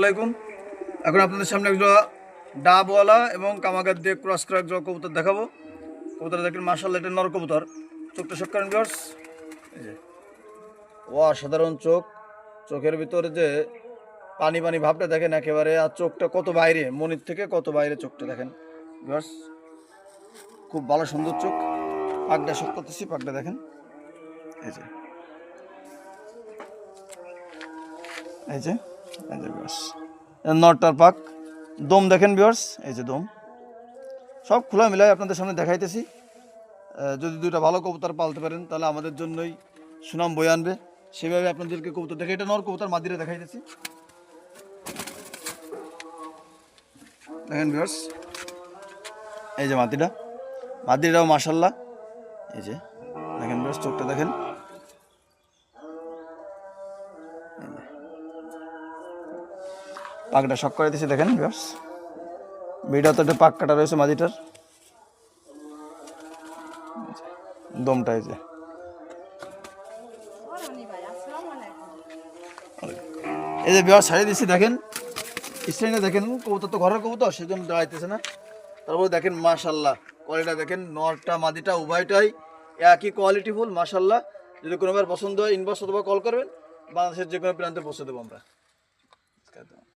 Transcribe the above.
আসসালামাইকুম। এখন আপনাদের সামনে একটা ডাবওয়ালা এবং কামাগার দিয়ে ক্রস করা একটা কবুতর দেখাবো। কবুতর দেখেন মাশাআল্লাহ, এটা নর কবুতর। চোখটা শক করেন ভিউয়ার্স, এই যে সাধারণ চোখ, চোখের ভিতরে যে পানি পানি ভাবটা দেখেন একেবারে, আর চোখটা কত বাইরে, মনির থেকে কত বাইরে চোখটা দেখেন ভিউয়ার্স। খুব ভালো সুন্দর চোখ। পাকটা শক করতেছি, পাকটা দেখেন, এই যে এই যে এই যে ভিউয়ার্স, নরটার পাক। দম দেখেন ভিউয়ার্স, এই যে দম। সব খোলা মিলাই আপনাদের সামনে দেখাইতেছি। যদি দুইটা ভালো কবুতর পালতে পারেন তাহলে আমাদের জন্যই সুনাম বয়ে আনবে। সেভাবে আপনাদেরকে কবুতর দেখে, এটা নর কবুতর, মাদিরে দেখাইতেছি। দেখেন ভিউয়ার্স, এই যে মাদিরাও মাশাল্লাহ, এই যে দেখেন ভিউয়ার্স, চোখটা দেখেন। পাকটা শক করে দিয়েছি দেখেন ভিউয়ার্স। বিটা তো একটা পাক কাটা রয়েছে মাদিটার, দমটা এই যে। এই যে বিয়ার ছাড়িয়ে দিচ্ছি দেখেন, স্ট্রেনে দেখেন। কবুতর তো ঘরের কবুতর, সেজন্য দাঁড়াইতেছে না। তারপরে দেখেন মাশাল্লাহ, কোয়ালিটা দেখেন, নরটা মাদিটা উভয়টাই একই কোয়ালিটিফুল মাশাল্লাহ। যদি কোনোবার পছন্দ হয় ইনবক্স অথবা কল করবেন, বাংলাদেশের যে কোনো প্রান্তে পৌঁছে দেবো আমরা।